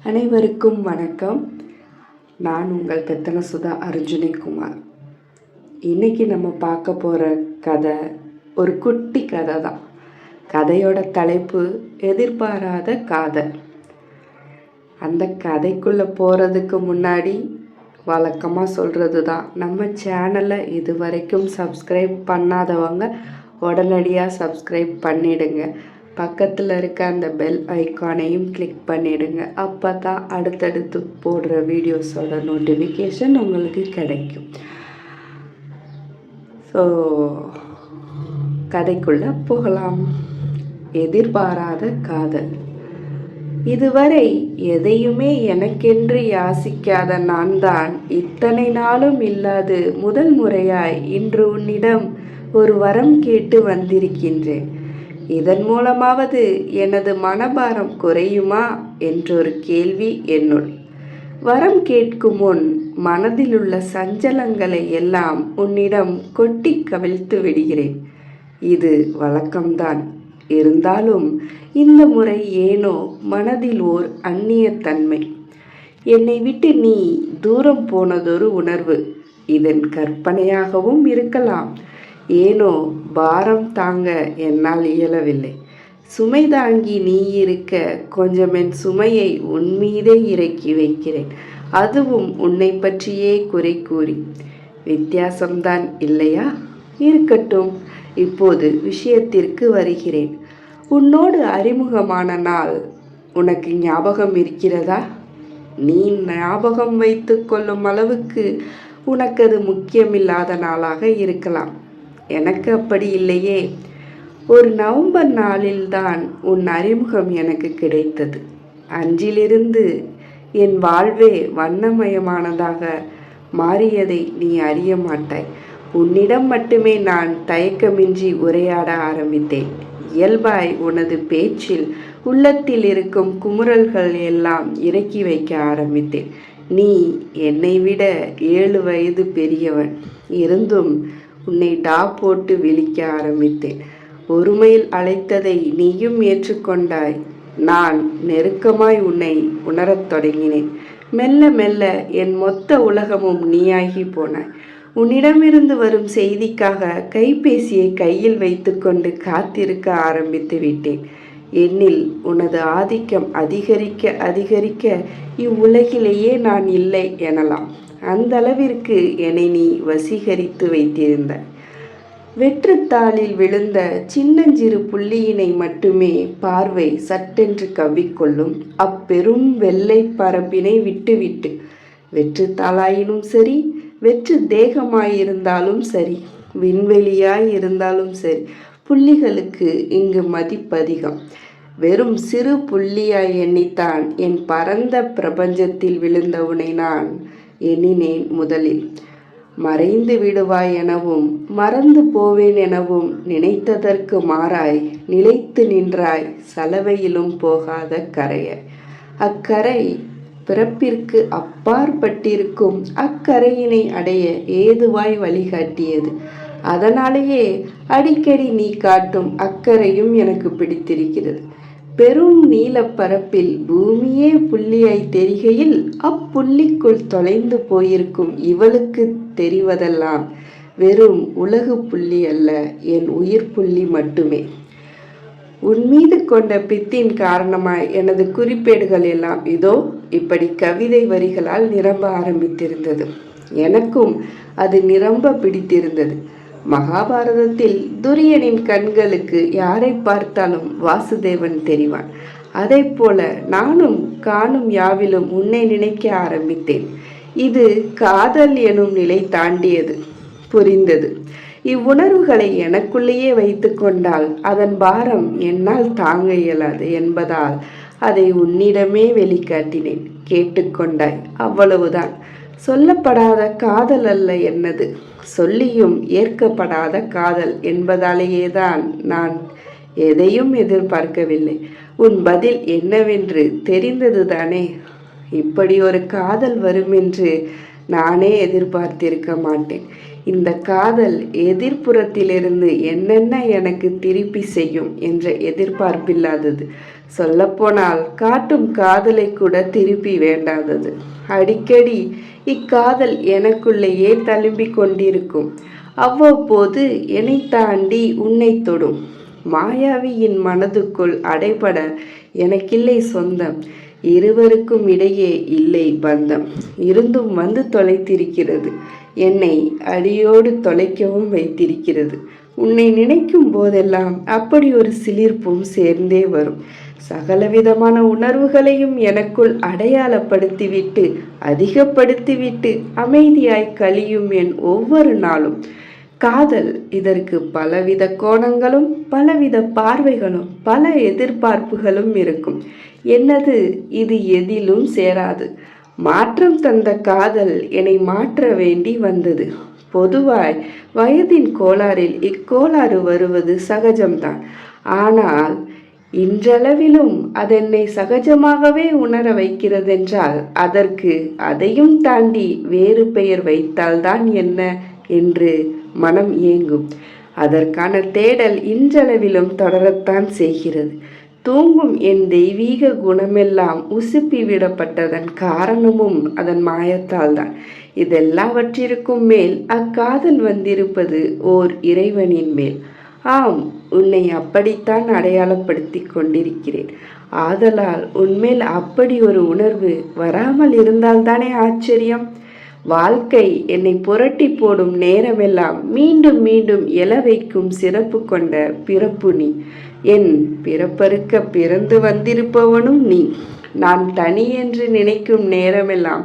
அனைவருக்கும் வணக்கம். நான் உங்கள் பெத்தன சுதா அர்ஜுனி குமார். இன்றைக்கி நம்ம பார்க்க போகிற கதை ஒரு குட்டி கதை தான். கதையோட தலைப்பு எதிர்பாராத காதல். அந்த கதைக்குள்ளே போகிறதுக்கு முன்னாடி வழக்கமாக சொல்கிறது தான், நம்ம சேனலை இது வரைக்கும் சப்ஸ்கிரைப் பண்ணாதவங்க உடனடியாக சப்ஸ்கிரைப் பண்ணிடுங்க. பக்கத்தில் இருக்க அந்த பெல் ஐக்கானையும் கிளிக் பண்ணிடுங்க. அப்போ தான் அடுத்தடுத்து போடுற வீடியோஸோட நோட்டிஃபிகேஷன் உங்களுக்கு கிடைக்கும். ஸோ கதைக்குள்ளே போகலாம். எதிர்பாராத காதல். இதுவரை எதையுமே எனக்கென்று யாசிக்காத நான் தான் இத்தனை நாளும் இல்லாது முதல் முறையாய் இன்று உன்னிடம் ஒரு வரம் கேட்டு வந்திருக்கின்றேன். இதன் மூலமாவது எனது மனபாரம் குறையுமா என்றொரு கேள்வி என்னுள். வரம் கேட்கும் முன் மனதிலுள்ள சஞ்சலங்களை எல்லாம் உன்னிடம் கொட்டி கவிழ்த்து விடுகிறேன். இது வழக்கம்தான். இருந்தாலும் இந்த முறை ஏனோ மனதில் ஓர் அந்நியத்தன்மை. என்னை விட்டு நீ தூரம் போனதொரு உணர்வு. இதன் கற்பனையாகவும் இருக்கலாம். ஏனோ பாரம் தாங்க என்னால் இயலவில்லை. சுமை தாங்கி நீ இருக்க கொஞ்சம் என் சுமையை உன் மீதே இறக்கி வைக்கிறேன். அதுவும் உன்னை பற்றியே குறை கூறி. வித்தியாசம்தான் இல்லையா? இருக்கட்டும், இப்போது விஷயத்திற்கு வருகிறேன். உன்னோடு அறிமுகமான நாள் உனக்கு ஞாபகம் இருக்கிறதா? நீ ஞாபகம் வைத்து கொள்ளும் அளவுக்கு உனக்கு அது முக்கியமில்லாத நாளாக இருக்கலாம். எனக்கு அப்படி இல்லையே. ஒரு நவம்பர் நாளில்தான் உன் அறிமுகம் எனக்கு கிடைத்தது. அன்றிலிருந்து என் வாழ்வே வண்ணமயமானதாக மாறியதை நீ அறிய மாட்டாய். உன்னிடம் மட்டுமே நான் தயக்கமின்றி உரையாட ஆரம்பித்தேன். இயல்பாய் உனது பேச்சில் உள்ளத்தில் இருக்கும் குமுறல்கள் எல்லாம் இறக்கி வைக்க ஆரம்பித்தேன். நீ என்னை விட 7 வயது பெரியவன். இருந்தும் உன்னை டா போட்டு விழிக்க ஆரம்பித்தேன். ஒருமையில் அழைத்ததை நீயும் ஏற்றுக்கொண்டாய். நான் நெருக்கமாய் உன்னை உணரத் தொடங்கினேன். மெல்ல மெல்ல என் மொத்த உலகமும் நீயாகி போனாய். உன்னிடமிருந்து வரும் செய்திக்காக கைபேசியை கையில் வைத்துக்கொண்டு காத்திருக்க ஆரம்பித்து விட்டேன். என்னில் உனது ஆதிக்கம் அதிகரிக்க அதிகரிக்க இவ்வுலகிலேயே நான் இல்லை எனலாம். அந்த அளவிற்கு என்னை நீ வசீகரித்து வைத்திருந்த. வெற்றுத்தாளில் விழுந்த சின்னஞ்சிறு புள்ளியினை மட்டுமே பார்வை சட்டென்று கவ்விக்கொள்ளும் அப்பெரும் வெள்ளை பரப்பினை விட்டுவிட்டு, வெற்றுத்தாளாயினும் சரி, வெற்று தேகமாயிருந்தாலும் சரி, விண்வெளியாய் இருந்தாலும் சரி, புள்ளிகளுக்கு இங்கு மதிப்பதிகம். வெறும் சிறு புள்ளியாய் எண்ணித்தான் என் பரந்த பிரபஞ்சத்தில் விழுந்த உனை நான் எண்ணினேன் முதலில். மறைந்து விடுவாய் எனவும் மறந்து போவேன் எனவும் நினைத்ததற்கு மாறாய் நிலைத்து நின்றாய் சலவையிலும் போகாத கரையாய். அக்கரை பிறப்பிற்கு அப்பாற்பட்டிருக்கும் அக்கரையினை அடைய ஏதுவாய் வழிகாட்டியது. அதனாலேயே அடிக்கடி நீ காட்டும் அக்கறையும் எனக்கு பிடித்திருக்கிறது. பெரும் நீலப்பரப்பில் பூமியே புள்ளியாய் தெரிகையில் அப்புள்ளிக்குள் தொலைந்து போயிருக்கும் இவளுக்கு தெரிவதெல்லாம் வெறும் உலகு புள்ளி அல்ல, என் உயிர் புள்ளி மட்டுமே. உன் மீது கொண்ட பித்தின் காரணமாய் எனது குறிப்பேடுகள் எல்லாம் இதோ இப்படி கவிதை வரிகளால் நிரம்ப ஆரம்பித்திருந்தது. எனக்கும் அது நிரம்ப பிடித்திருந்தது. மகாபாரதத்தில் துரியனின் கண்களுக்கு யாரை பார்த்தாலும் வாசுதேவன் தெரிவான். அதை போல நானும் காணும் யாவிலும் உன்னை நினைக்க ஆரம்பித்தேன். இது காதல் எனும் நிலை தாண்டியது. புரிந்தது. இவ்வுணர்வுகளை எனக்குள்ளேயே வைத்து கொண்டால் அதன் பாரம் என்னால் தாங்க இயலாது என்பதால் அதை உன்னிடமே வெளிக்காட்டினேன். கேட்டுக்கொண்டாய், அவ்வளவுதான். சொல்லப்படாத காதல் அல்ல என்னது, சொல்லியும் ஏற்கப்படாத காதல் என்பதாலேயேதான் நான் எதையும் எதிர்பார்க்கவில்லை. உன் பதில் என்னவென்று தெரிந்தது தானே. இப்படி ஒரு காதல் வருமென்று நானே எதிர்பார்த்திருக்க மாட்டேன். இந்த காதல் எதிர்ப்புறத்திலிருந்து என்னென்ன எனக்கு திருப்பி செய்யும் என்ற எதிர்பார்ப்பில்லாதது. சொல்லப்போனால் காட்டும் காதலை கூட திருப்பி வேண்டாதது. அடிக்கடி இக்காதல் எனக்குள்ளேயே தழும்பிக் கொண்டிருக்கும். அவ்வப்போது என்னை தாண்டி உன்னை தொடும். மாயாவியின் மனதுக்குள் அடைபட எனக்கில்லை சொந்தம். இருவருக்கும் இடையே இல்லை பந்தம். இருந்தும் வந்து தொலைத்திருக்கிறது. என்னை அடியோடு தொலைக்கவும் வைத்திருக்கிறது. உன்னை நினைக்கும் போதெல்லாம் அப்படி ஒரு சிலிர்ப்பும் சேர்ந்தே வரும். சகலவிதமான உணர்வுகளையும் எனக்குள் அடையாளப்படுத்திவிட்டு அதிகப்படுத்திவிட்டு அமைதியாய் கழியும் என் ஒவ்வொரு நாளும். காதல் இதற்கு பலவித கோணங்களும் பலவித பார்வைகளும் பல எதிர்பார்ப்புகளும் இருக்கும். என்னது இது எதிலும் சேராது. மாற்றம் தந்த காதல் என்னை மாற்ற வேண்டி வந்தது. பொதுவாய் வயதின் கோளாறில் இக்கோளாறு வருவது சகஜம்தான். ஆனால் இன்றளவிலும் அதென்னை சகஜமாகவே உணர வைக்கிறதென்றால் அதற்கு அதையும் தாண்டி வேறு பெயர் வைத்தால்தான் என்ன என்று மனம் ஏங்கும். அதற்கான தேடல் இன்றளவிலும் தொடரத்தான் செய்கிறது. தூங்கும் என் தெய்வீக குணமெல்லாம் உசுப்பி விடப்பட்டதன் காரணமும் அதன் மாயத்தால் தான். இதெல்லாவற்றிற்கும் மேல் அக்காதல் வந்திருப்பது ஓர் இறைவனின் மேல். ஆம், உன்னை அப்படித்தான் அடையாளப்படுத்தி கொண்டிருக்கிறேன். ஆதலால் உன்மேல் அப்படி ஒரு உணர்வு வராமல் இருந்தால்தானே ஆச்சரியம். வாழ்க்கை என்னை புரட்டி போடும் நேரமெல்லாம் மீண்டும் மீண்டும் எழ வைக்கும் சிறப்பு கொண்ட பிறப்பு நீ. என் பிறப்பறுக்க பிறந்து வந்திருப்பவனும் நீ. நான் தனி என்று நினைக்கும் நேரமெல்லாம்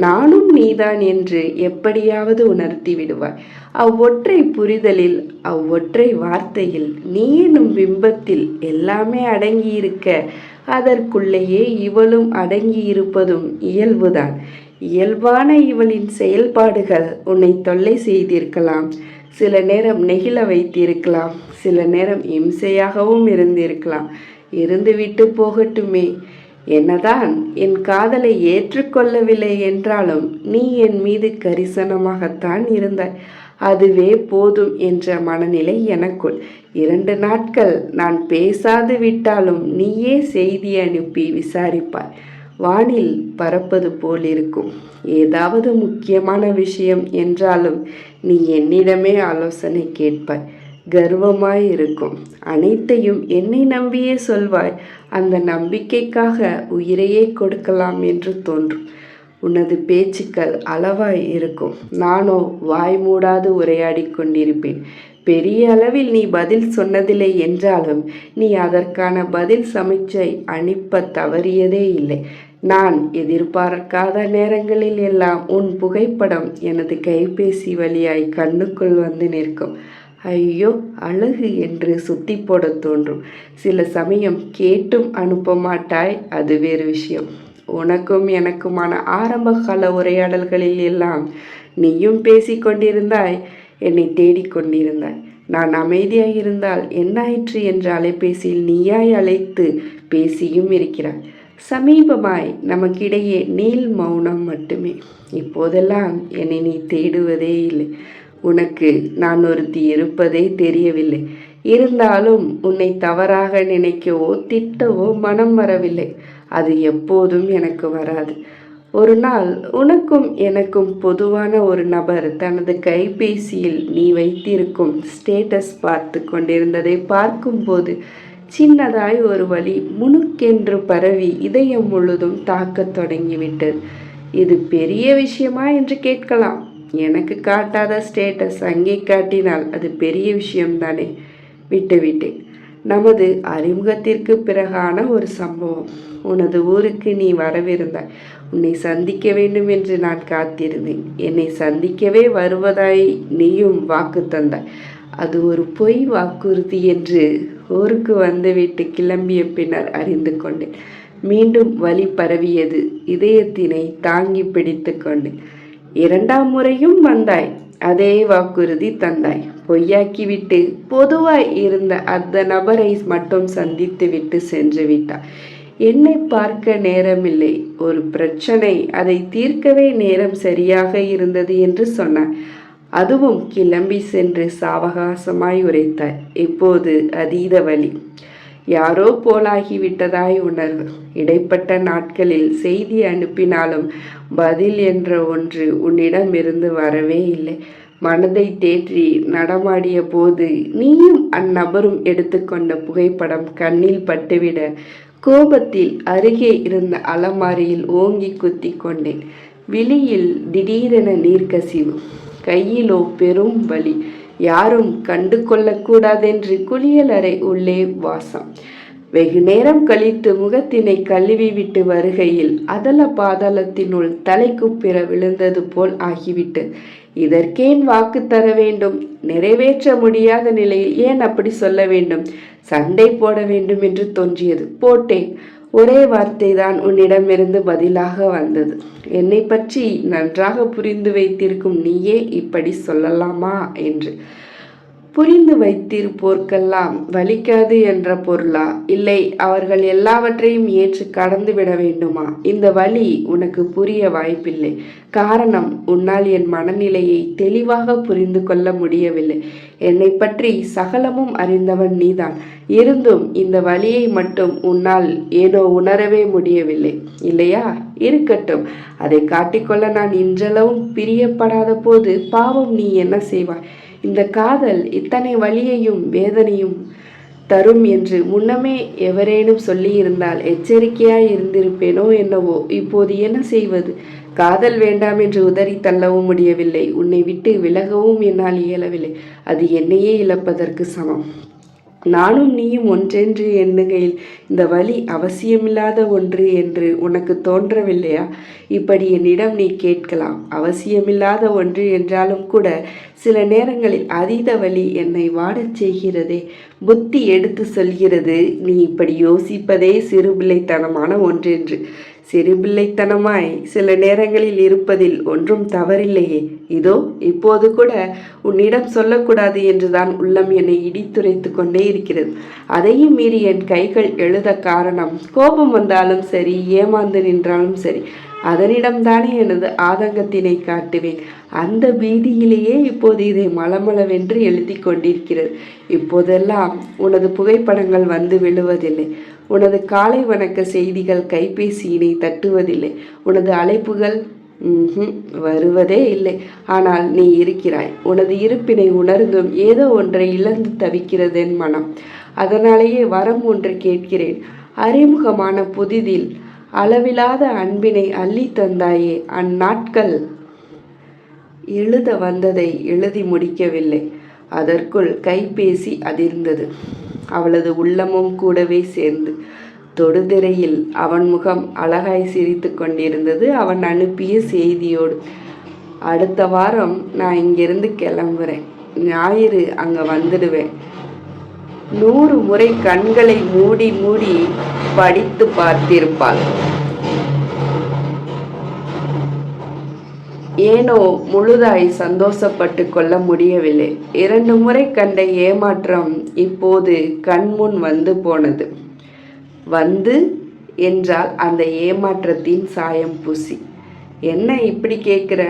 நானும் நீதான் என்று எப்படியாவது உணர்த்தி விடுவாய். அவ்வொற்றை புரிதலில் அவ்வொற்றை வார்த்தையில் நீ எனும் பிம்பத்தில் எல்லாமே அடங்கியிருக்க அதற்குள்ளேயே இவளும் அடங்கியிருப்பதும் இயல்புதான். இயல்பான இவளின் செயல்பாடுகள் உன்னை தொல்லை செய்திருக்கலாம். சில நேரம் நெகிழ வைத்திருக்கலாம். சில நேரம் இம்சையாகவும் இருந்திருக்கலாம். இருந்துவிட்டு போகட்டுமே. என்னதான் என் காதலை ஏற்றுக்கொள்ளவில்லை என்றாலும் நீ என் மீது கரிசனமாகத்தான் இருந்தாய். அதுவே போதும் என்ற மனநிலை எனக்குள். 2 நாட்கள் நான் பேசாது விட்டாலும் நீயே செய்தி அனுப்பி விசாரிப்பாய். வானில் பறப்பது போல் இருக்கும். ஏதாவது முக்கியமான விஷயம் என்றாலும் நீ என்னிடமே ஆலோசனை கேட்பாய். கர்வமாய் இருக்கும். அனைத்தையும் என்னை நம்பியே சொல்வாய். அந்த நம்பிக்கைக்காக உயிரையே கொடுக்கலாம் என்று தோன்றும். உனது பேச்சுக்கள் அளவாய் இருக்கும். நானோ வாய் மூடாது உரையாடி கொண்டிருப்பேன். பெரிய அளவில் நீ பதில் சொன்னதில்லை என்றாலும் நீ அதற்கான பதில் சமிச்சை அனுப்ப தவறியதே இல்லை. நான் எதிர்பார்க்காத நேரங்களில் எல்லாம் உன் புகைப்படம் எனது கைபேசி வழியாய் கண்ணுக்குள் வந்து நிற்கும். ஐயோ அழகு என்று சுத்தி போட தோன்றும். சில சமயம் கேட்டும் அனுப்ப மாட்டாய், அது வேறு விஷயம். உனக்கும் எனக்குமான ஆரம்பகால உரையாடல்களில் எல்லாம் நீயும் பேசிக்கொண்டிருந்தாய், என்னை தேடிக்கொண்டிருந்தாய். நான் அமைதியாக இருந்தால் என்னாயிற்று என்ற அலைபேசியில் நீயாய் அழைத்து பேசியும் இருக்கிறாய். சமீபமாய் நமக்கிடையே நீள் மௌனம் மட்டுமே. இப்போதெல்லாம் என்னை நீ தேடுவதே இல்லை. உனக்கு நான் ஒருத்தி இருப்பதே தெரியவில்லை. இருந்தாலும் உன்னை தவறாக நினைக்கவோ திட்டவோ மனம் வரவில்லை. அது எப்போதும் எனக்கு வராது. ஒரு நாள் உனக்கும் எனக்கும் பொதுவான ஒரு நபர் தனது கைபேசியில் நீ வைத்திருக்கும் ஸ்டேட்டஸ் பார்த்து கொண்டிருந்ததை பார்க்கும்போது சின்னதாய் ஒரு வலி முணுக்கென்று பரவி இதயம் முழுதும் தாக்கத் தொடங்கிவிட்டது. இது பெரிய விஷயமா என்று கேட்கலாம். எனக்கு காட்டாத ஸ்டேட்டஸ் அங்கே காட்டினால் அது பெரிய விஷயம்தானே. விட்டுவிட்டேன். நமது அறிமுகத்திற்கு பிறகான ஒரு சம்பவம். உனது ஊருக்கு நீ வரவிருந்தாய். உன்னை சந்திக்க வேண்டும் என்று நான் காத்திருந்தேன். என்னை சந்திக்கவே வருவதாய் நீயும் வாக்கு தந்தாய். அது ஒரு பொய் வாக்குறுதி என்று ஊருக்கு வந்துவிட்டு கிளம்பிய பின்னர் அறிந்து கொண்டேன். மீண்டும் வலி பரவியது. இதயத்தினை தாங்கி பிடித்து கொண்டேன். 2ஆம் முறையும் வந்தாய். அதே வாக்குறுதி தந்தாய். பொய்யாக்கிவிட்டு பொதுவாய் இருந்த அந்த நபரை மட்டும் சந்தித்து விட்டு சென்று விட்டாய். என்னை பார்க்க நேரமில்லை, ஒரு பிரச்சனை, அதை தீர்க்கவே நேரம் சரியாக இருந்தது என்று சொன்னார். அதுவும் கிளம்பி சென்று சாவகாசமாய் உரைத்தாய். இப்போது அதீத வலி, யாரோ போலாகிவிட்டதாய் உணர்வு. இடைப்பட்ட நாட்களில் செய்தி அனுப்பினாலும் பதில் என்ற ஒன்று உன்னிடமிருந்து வரவே இல்லை. மனதை தேற்றி நடமாடிய போது நீயும் அந்நபரும் எடுத்துக்கொண்ட புகைப்படம் கண்ணில் பட்டுவிட கோபத்தில் அருகே இருந்த அலமாரியில் ஓங்கி குத்தி கொண்டேன். விழியில் திடீரென நீர்க்கசிவு, கையிலோ பெரும் வலி. யாரும் கண்டு கொள்ளக்கூடாதென்று குளியலறை உள்ளே வாசம். வெகு நேரம் கழித்து முகத்தினை கழுவி விட்டு வருகையில் அதல பாதாளத்தினுள் தலைக்குப்பிற விழுந்தது போல் ஆகிவிட்டு, இதற்கேன் வாக்கு தர வேண்டும்? நிறைவேற்ற முடியாத நிலையில் ஏன் அப்படி சொல்ல வேண்டும்? சண்டை போட வேண்டும் என்று தோன்றியது, போட்டேன். ஒரே வார்த்தை தான் உன்னிடமிருந்து பதிலாக வந்தது. என்னை பற்றி நன்றாக புரிந்து வைத்திருக்கும் நீயே இப்படி சொல்லலாமா என்று. புரிந்து வைத்திருப்போர்க்கெல்லாம் வலிக்காது என்ற பொருளா? இல்லை, அவர்கள் எல்லாவற்றையும் ஏற்று கடந்து விட வேண்டுமா? இந்த வலி உனக்கு புரிய வாய்ப்பில்லை. காரணம், உன்னால் என் மனநிலையை தெளிவாக புரிந்து கொள்ள முடியவில்லை. என்னை பற்றி சகலமும் அறிந்தவன் நீதான். இருந்தும் இந்த வலியை மட்டும் உன்னால் ஏனோ உணரவே முடியவில்லை, இல்லையா? இருக்கட்டும், அதை காட்டிக்கொள்ள நான் இன்றளவும் பிரியப்படாத போது பாவம் நீ என்ன செய்வாய்? இந்த காதல் இத்தனை வலியையும் வேதனையும் தரும் என்று முன்னமே எவரேனும் சொல்லியிருந்தால் எச்சரிக்கையாய் இருந்திருப்பேனோ என்னவோ. இப்போது என்ன செய்வது? காதல் வேண்டாம் என்று உதறி தள்ளவும் முடியவில்லை, உன்னை விட்டு விலகவும் என்னால் இயலவில்லை. அது என்னையே இழப்பதற்கு சமம். நானும் நீயும் ஒன்றென்று எண்ணுகையில் இந்த வலி அவசியமில்லாத ஒன்று என்று உனக்கு தோன்றவில்லையா? இப்படி என்னிடம் நீ கேட்கலாம். அவசியமில்லாத ஒன்று என்றாலும் கூட சில நேரங்களில் அதீத வலி என்னை வாடச் செய்கிறதே. புத்தி எடுத்து சொல்கிறது நீ இப்படி யோசிப்பதே சிறுபிள்ளைத்தனமான ஒன்றென்று. சிறுபிள்ளைத்தனமாய் சில நேரங்களில் இருப்பதில் ஒன்றும் தவறில்லையே. இதோ இப்போது கூட உன்னிடம் சொல்லக்கூடாது என்றுதான் உள்ளம் என்னை இடித்துரைத்து கொண்டே இருக்கிறது. அதையும் மீறி என் கைகள் எழுத காரணம், கோபம் வந்தாலும் சரி, ஏமாந்து நின்றாலும் சரி, அதனிடம்தானே எனது ஆதங்கத்தினை காட்டுவேன். அந்த பீதியிலேயே இப்போது இதை மளமளவென்று எழுதி கொண்டிருக்கிறது. இப்போதெல்லாம் உனது புகைப்படங்கள் வந்து விழுவதில்லை. உனது காலை வணக்க செய்திகள் கைபேசியினை தட்டுவதில்லை. உனது அழைப்புகள் வருவதே இல்லை. ஆனால் நீ இருக்கிறாய். உனது இருப்பினை உணர்ந்தும் ஏதோ ஒன்றை இழந்து தவிக்கிறது என் மனம். அதனாலேயே வரம் ஒன்று கேட்கிறேன். அறிமுகமான புதிதில் அளவிலாத அன்பினை அள்ளி தந்தாயே. அந்நாட்கள் எழுத வந்ததை எழுதி முடிக்கவில்லை. அதற்குள் கைபேசி அதிர்ந்தது. அவளது உள்ளமும் கூடவே சேர்ந்து. தொடுதிரையில் அவன் முகம் அழகாய் சிரித்து கொண்டிருந்தது அவன் அனுப்பிய செய்தியோடு. அடுத்த வாரம் நான் இங்கிருந்து கிளம்புறேன். ஞாயிறு அங்கே வந்துடுவேன். 100 முறை கண்களை மூடி மூடி படித்து பார்த்திருப்பாள். ஏனோ முழுதாய் சந்தோஷப்பட்டு கொள்ள முடியவில்லை. 2 முறை கண்ட ஏமாற்றம் இப்போது கண்முன் வந்து போனது. வந்து என்றால் அந்த ஏமாற்றத்தின் சாயம் பூசி. என்ன இப்படி கேட்குற?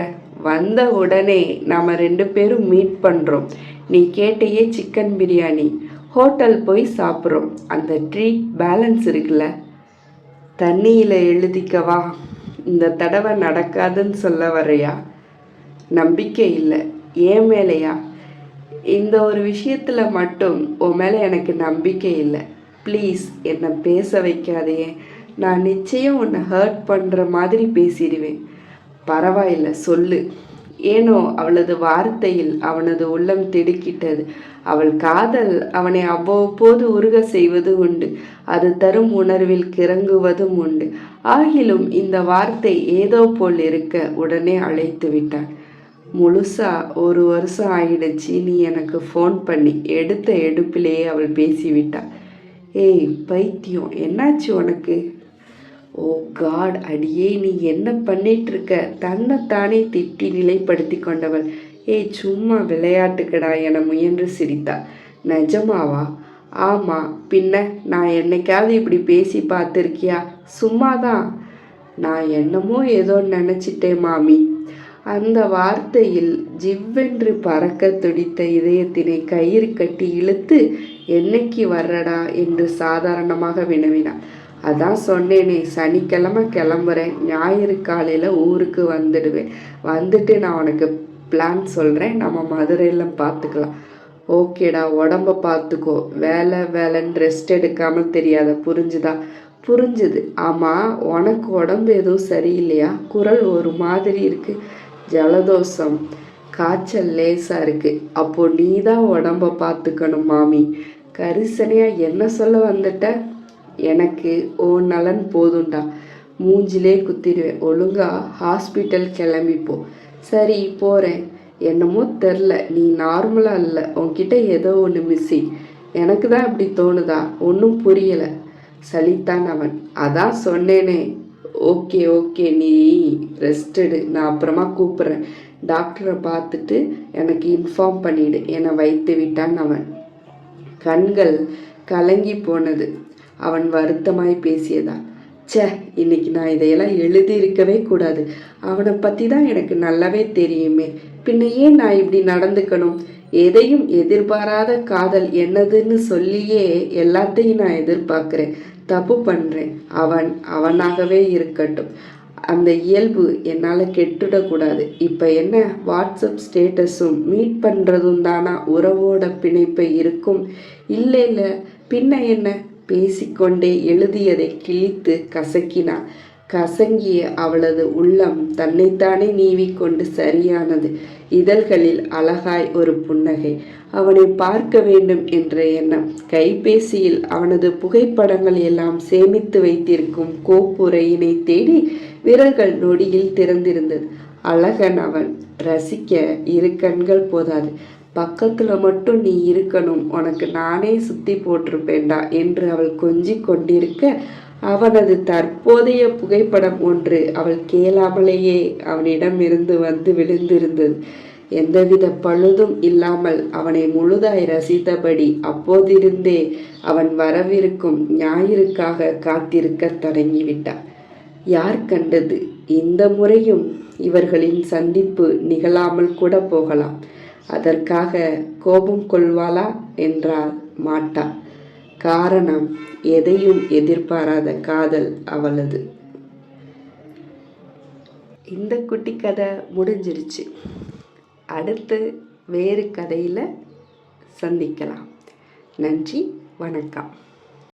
வந்த உடனே நாம் 2 பேரும் மீட் பண்ணுறோம். நீ கேட்டையே சிக்கன் பிரியாணி. ஹோட்டல் போய் சாப்பிட்றோம். அந்த ட்ரீட் பேலன்ஸ் இருக்குல்ல, தண்ணியில் எழுதிக்கவா? இந்த தடவை நடக்காதுன்னு சொல்ல வரையா? நம்பிக்கை இல்லை. ஏன் மேலையா? இந்த ஒரு விஷயத்தில் மட்டும் உன் மேலே எனக்கு நம்பிக்கை இல்லை. ப்ளீஸ் என்னை பேச வைக்காதே. நான் நிச்சயம் உன்னை ஹர்ட் பண்ணுற மாதிரி பேசிடுவேன். பரவாயில்லை, சொல்லு. ஏனோ அவளது வார்த்தையில் அவனது உள்ளம் திடுக்கிட்டது. அவள் காதல் அவனை அவ்வப்போது உருக செய்வது உண்டு. அது தரும் உணர்வில் கிறங்குவதும் உண்டு. ஆகிலும் இந்த வார்த்தை ஏதோ போல் இருக்க உடனே அழைத்து விட்டான். முழுசா 1 வருஷம் ஆயிடுச்சு நீ எனக்கு ஃபோன் பண்ணி. எடுத்த எடுப்பிலேயே அவள் பேசிவிட்டாள். ஏய் பைத்தியம், என்னாச்சு உனக்கு? ஓ காட், அடியே நீ என்ன பண்ணிகிட்ருக்க? தன்னைத்தானே திட்டி நிலைப்படுத்தி கொண்டவள். ஏய் சும்மா விளையாட்டுக்கடா என முயன்று சிரித்தாள். நிஜமாவா? ஆமாம், பின்ன நான் என்னைக்காவது இப்படி பேசி பார்த்துருக்கியா? சும்மாதான். நான் என்னமோ ஏதோ நினச்சிட்டேன் மாமி. அந்த வார்த்தையில் ஜிவ்வென்று பறக்க துடித்த இதயத்தினை கயிறு கட்டி இழுத்து, என்னைக்கு வர்றடா என்று சாதாரணமாக வினவினான். அதான் சொன்னேனே, சனிக்கிழமை கிளம்புறேன், ஞாயிறு காலையில் ஊருக்கு வந்துடுவேன். வந்துட்டு நான் உனக்கு பிளான் சொல்கிறேன், நம்ம மதுரையில் பார்த்துக்கலாம். ஓகேடா, உடம்ப பார்த்துக்கோ. வேலைன்னு ரெஸ்ட் எடுக்காமல் தெரியாத, புரிஞ்சுதா? புரிஞ்சுது. ஆமாம், உனக்கு உடம்பு எதுவும் சரியில்லையா? குரல் ஒரு மாதிரி இருக்கு. ஜலதோஷம், காய்ச்சல் லேசாக இருக்கு. அப்போ நீ தான் உடம்ப பார்த்துக்கணும் மாமி. கரிசனையாக என்ன சொல்ல வந்துட்ட? எனக்கு ஓ நலன் போதும்டா. மூஞ்சிலே குத்திடுவேன். ஒழுங்கா ஹாஸ்பிட்டல் கிளம்பிப்போ. சரி, போகிறேன். என்னமோ தெரில, நீ நார்மலாக இல்லை, உன்கிட்ட ஏதோ ஒன்று மிஸ்ஸிங். எனக்கு தான் இப்படி தோணுதா? ஒன்றும் புரியலை, சலித்தான் அவன். அதான் சொன்னேனே. ஓகே, நீ ரெஸ்ட் எடு, நான் அப்புறமா கூப்பிட்றேன். டாக்டரை பார்த்துட்டு எனக்கு இன்ஃபார்ம் பண்ணிவிடு என வைத்து விட்டான் அவன். கண்கள் கலங்கி போனது. அவன் வருத்தமாய் பேசியதான். ச்சே, இன்னைக்கு நான் இதையெல்லாம் எழுதியிருக்கவே கூடாது. அவனை பற்றி தான் எனக்கு நல்லாவே தெரியுமே, பின்ன ஏன் நான் இப்படி நடந்துக்கணும்? எதையும் எதிர்பாராத காதல் என்னதுன்னு சொல்லியே எல்லாத்தையும் நான் எதிர்பார்க்குறேன். தப்பு பண்ணுறேன். அவனாகவே இருக்கட்டும். அந்த இயல்பு என்னால் கெட்டுடக்கூடாது. இப்போ என்ன, வாட்ஸ்அப் ஸ்டேட்டஸும் மீட் பண்ணுறதும் தானா உறவோட பிணைப்பை இருக்கும்? இல்லை, பின்ன என்ன? பேசிக்கொண்டே எழுதியதை கிழித்து கசக்கினான். கசங்கிய அவளது உள்ளம் தன்னைத்தானே நீவிக்கொண்டு சரியானது. இதழ்களில் அழகாய் ஒரு புன்னகை. அவனை பார்க்க வேண்டும் என்ற எண்ணம். கைபேசியில் அவனது புகைப்படங்கள் எல்லாம் சேமித்து வைத்திருக்கும் கோப்புரையினை தேடி விரல்கள் நொடியில் திறந்திருந்தது. அழகன் அவன். ரசிக்க இரு கண்கள் போதாது. பக்கத்தில் மட்டும் நீ இருக்கணும், உனக்கு நானே சுத்தி போட்டிருப்பேண்டா என்று அவள் கொஞ்சி கொண்டிருக்க, அவனது தற்போதைய புகைப்படம் ஒன்று அவள் கேளாமலேயே அவனிடமிருந்து வந்து விழுந்திருந்தது. எந்தவித பழுதும் இல்லாமல் அவனை முழுதாய் ரசித்தபடி அப்போதிருந்தே அவன் வரவிருக்கும் ஞாயிறுக்காக காத்திருக்க தொடங்கிவிட்டார். யார் கண்டது, இந்த முறையும் இவர்களின் சந்திப்பு நிகழாமல் கூட போகலாம். அதற்காக கோபம் கொள்வாளா என்றால் மாட்டா. காரணம், எதையும் எதிர்பாராத காதல் அவளது. இந்த குட்டி கதை முடிஞ்சிருச்சு. அடுத்து வேறு கதையில் சந்திக்கலாம். நன்றி, வணக்கம்.